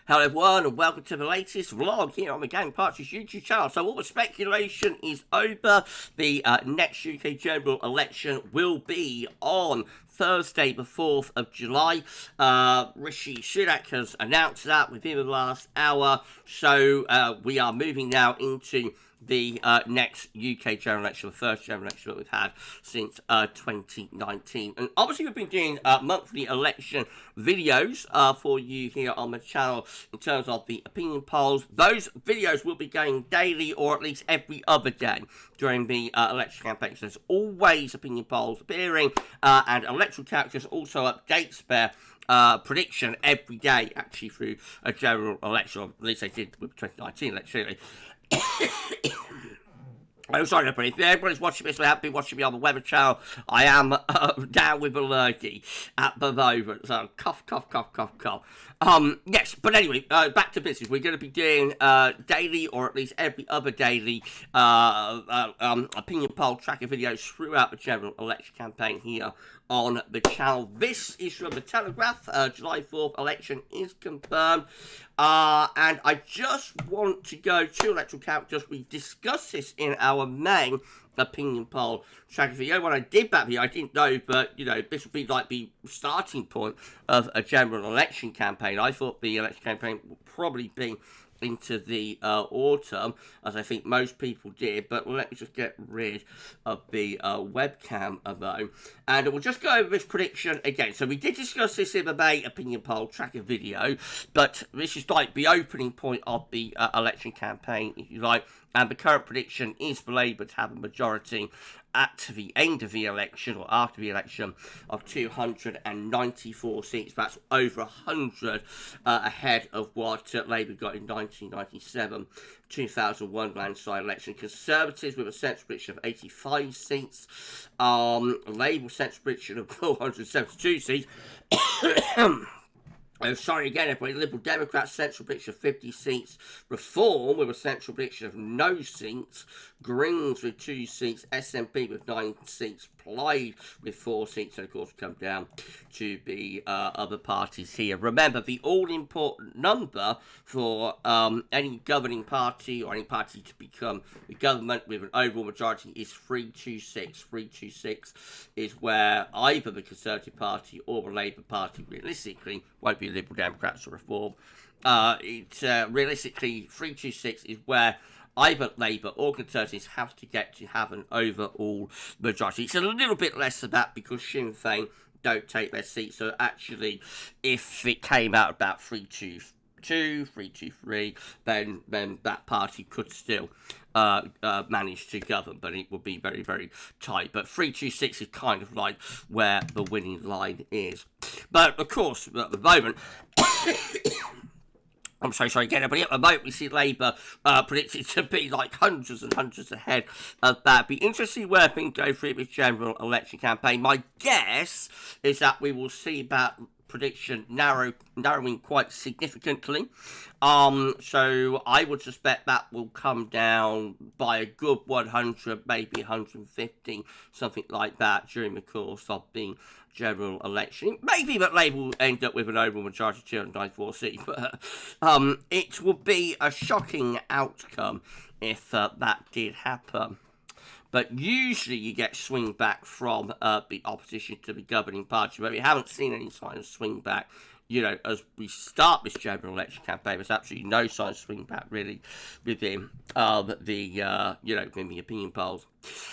Hello everyone and welcome to the latest vlog here on the Gavin Partridge YouTube channel. So all the speculation is over. The next UK general election will be on Thursday the 4th of July. Rishi Sunak has announced that within the last hour. So we are moving now into the next UK general election, the first general election that we've had since 2019. And obviously we've been doing monthly election videos for you here on the channel in terms of the opinion polls. Those videos will be going daily or at least every other day during the election campaign. So there's always opinion polls appearing, and Electoral Calculus also updates their prediction every day actually through a general election, or at least they did with the 2019 election really. I'm sorry everybody, if everybody's watching this, they haven't been watching me on the weather channel, I am down with a lurgy at the moment, so cough, cough, cough, cough, cough. Yes, but anyway, back to business. We're going to be doing daily, or at least every other daily, opinion poll tracker videos throughout the general election campaign here on the channel. This is from the Telegraph. July 4th election is confirmed. And I just want to go to Electoral Calculus. We discussed this in our main opinion poll tracker video. When I did that video, I didn't know, but, you know, this would be like the starting point of a general election campaign. I thought the election campaign would probably be into the autumn, as I think most people did, but let me just get rid of the webcam though, and we'll just go over this prediction again. So we did discuss this in the May opinion poll tracker video, but this is like the opening point of the election campaign, if you like, and the current prediction is for Labour to have a majority at the end of the election, or after the election, of 294 seats. That's over 100 ahead of what Labour got in 1997, 2001 landslide election. Conservatives with a central prediction of 85 seats. Labour central prediction of 472 seats. Sorry again, everybody. Liberal Democrats central prediction of 50 seats. Reform with a central prediction of no seats. Greens with 2 seats. SNP with 9 seats. Plaid with 4 seats. And of course, come down to the other parties here. Remember, the all-important number for any governing party or any party to become the government with an overall majority is 326. 326 is where either the Conservative Party or the Labour Party realistically won't be Liberal Democrats or Reform. Realistically, 326 is where either Labour or Conservatives have to get to have an overall majority. It's a little bit less than that because Sinn Féin don't take their seat. So actually, if it came out about 322, 323, then that party could still manage to govern, but it would be very, very tight. But 326 is kind of like where the winning line is. But of course, at the moment, I'm so sorry again, but at the moment we see Labour predicted to be like hundreds and hundreds ahead of that. Be interesting where things go through this general election campaign. My guess is that we will see that prediction narrowing quite significantly. So I would suspect that will come down by a good 100, maybe 150, something like that during the course of the general election. Maybe that Labour will end up with an overall majority of 294 seats, but it would be a shocking outcome if that did happen. But usually you get swing back from the opposition to the governing party. But we haven't seen any sign of swing back. You know, as we start this general election campaign, there's absolutely no sign of swing back really within within the opinion polls.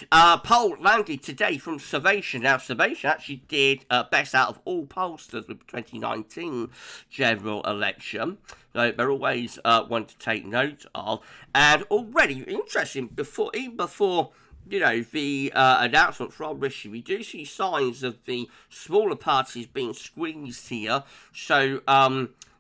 Poll landed today from Survation. Now, Survation actually did best out of all pollsters with the 2019 general election. So they're always one to take note of. And already, interesting, even before you know, the announcement from Rishi, we do see signs of the smaller parties being squeezed here. So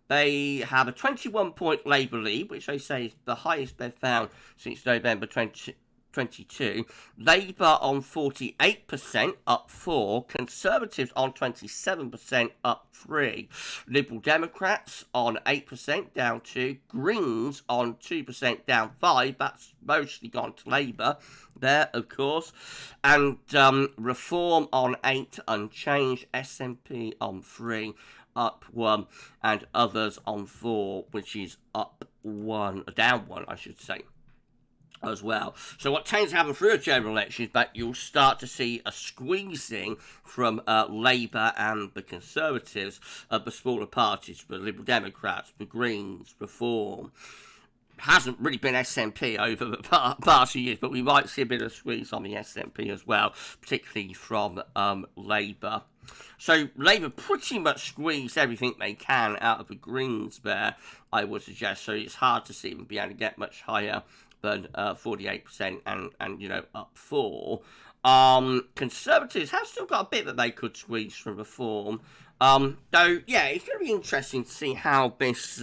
they have a 21-point Labour lead, which they say is the highest they've found since November 2022. Labour on 48%, up 4. Conservatives on 27%, up 3. Liberal Democrats on 8%, down 2. Greens on 2%, down 5. That's mostly gone to Labour there, of course. And Reform on 8, unchanged. SNP on 3, up 1, and others on 4, which is up 1, down 1, I should say, as well. So what tends to happen through a general election is that you'll start to see a squeezing from Labour and the Conservatives, the smaller parties, the Liberal Democrats, the Greens, Reform. Hasn't really been SNP over the past few years, but we might see a bit of a squeeze on the SNP as well, particularly from Labour. So Labour pretty much squeezed everything they can out of the Greens there, I would suggest. So it's hard to see them be able to get much higher than 48% and up 4. Conservatives have still got a bit that they could squeeze from Reform. Though, yeah, it's going to be interesting to see how this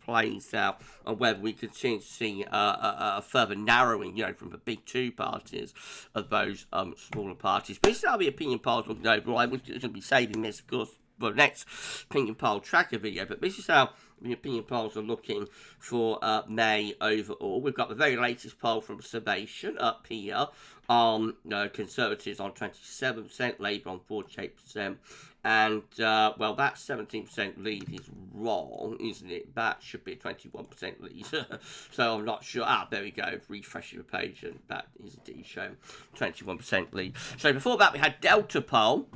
plays out, and whether we continue to see a further narrowing, from the big two parties of those smaller parties. But this is how the opinion polls look overall. I was going to be saving this, of course, for the next opinion poll tracker video, but this is how the opinion polls are looking for May overall. We've got the very latest poll from Survation up here. Conservatives on 27%, Labour on 48%. And, well, that 17% lead is wrong, isn't it? That should be a 21% lead. So I'm not sure. There we go. Refreshing the page, and that is indeed showing 21% lead. So before that, we had DeltaPoll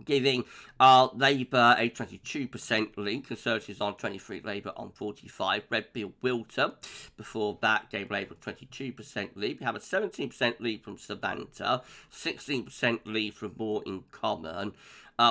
giving Labour a 22% lead, Conservatives on 23, Labour on 45. Red Bill Wilter before that gave Labour a 22% lead. We have a 17% lead from Savanta, 16% lead from More in Common.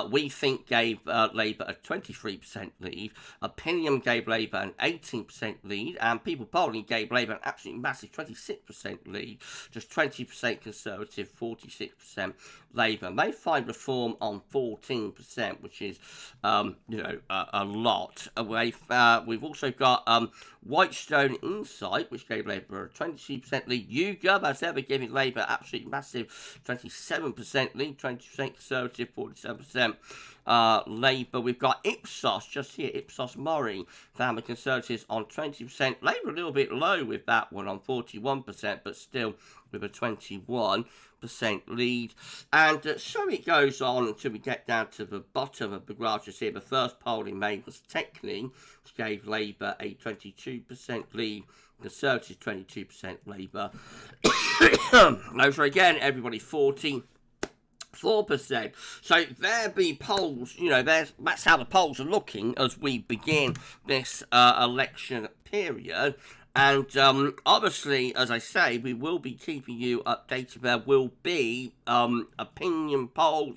We Think gave Labour a 23% lead. Opinium gave Labour an 18% lead. And People Polling gave Labour an absolutely massive 26% lead. Just 20% Conservative, 46% Labour. They find Reform on 14%, which is, a lot. We've also got Whitestone Insight, which gave Labour a 22% lead. YouGov, as ever, giving Labour absolutely massive 27% lead, 20% Conservative, 47% Labour. We've got IPSOS just here, Ipsos Mori, found the Conservatives on 20%. Labour a little bit low with that one on 41%, but still with a 21% lead. And so it goes on until we get down to the bottom of the graph. Just here, the first poll in May was Techley, which gave Labour a 22% lead. Conservatives 22%, Labour. Those are again everybody 44%. So there be polls, that's how the polls are looking as we begin this election period. And obviously, as I say, we will be keeping you updated. There will be opinion polls,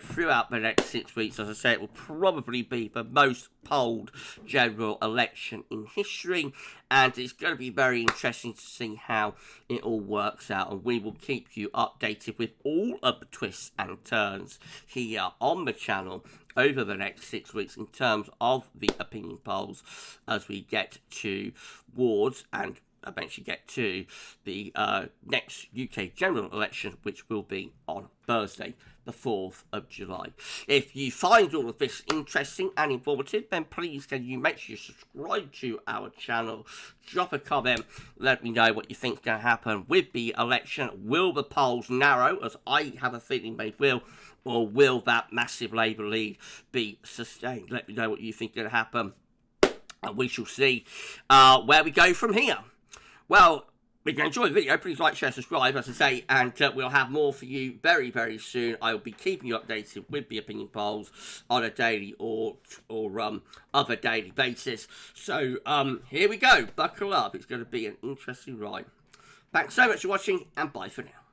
throughout the next 6 weeks. As I say, it will probably be the most polled general election in history, and it's going to be very interesting to see how it all works out, and we will keep you updated with all of the twists and turns here on the channel over the next 6 weeks in terms of the opinion polls as we get towards and eventually get to the next UK general election, which will be on Thursday, the 4th of July. If you find all of this interesting and informative, then please can you make sure you subscribe to our channel, drop a comment, let me know what you think is going to happen with the election. Will the polls narrow, as I have a feeling they will, or will that massive Labour lead be sustained? Let me know what you think is going to happen, and we shall see where we go from here. Well, if you enjoyed the video, please like, share, subscribe, as I say, and we'll have more for you very, very soon. I will be keeping you updated with the opinion polls on a daily or other daily basis. So, here we go. Buckle up. It's going to be an interesting ride. Thanks so much for watching, and bye for now.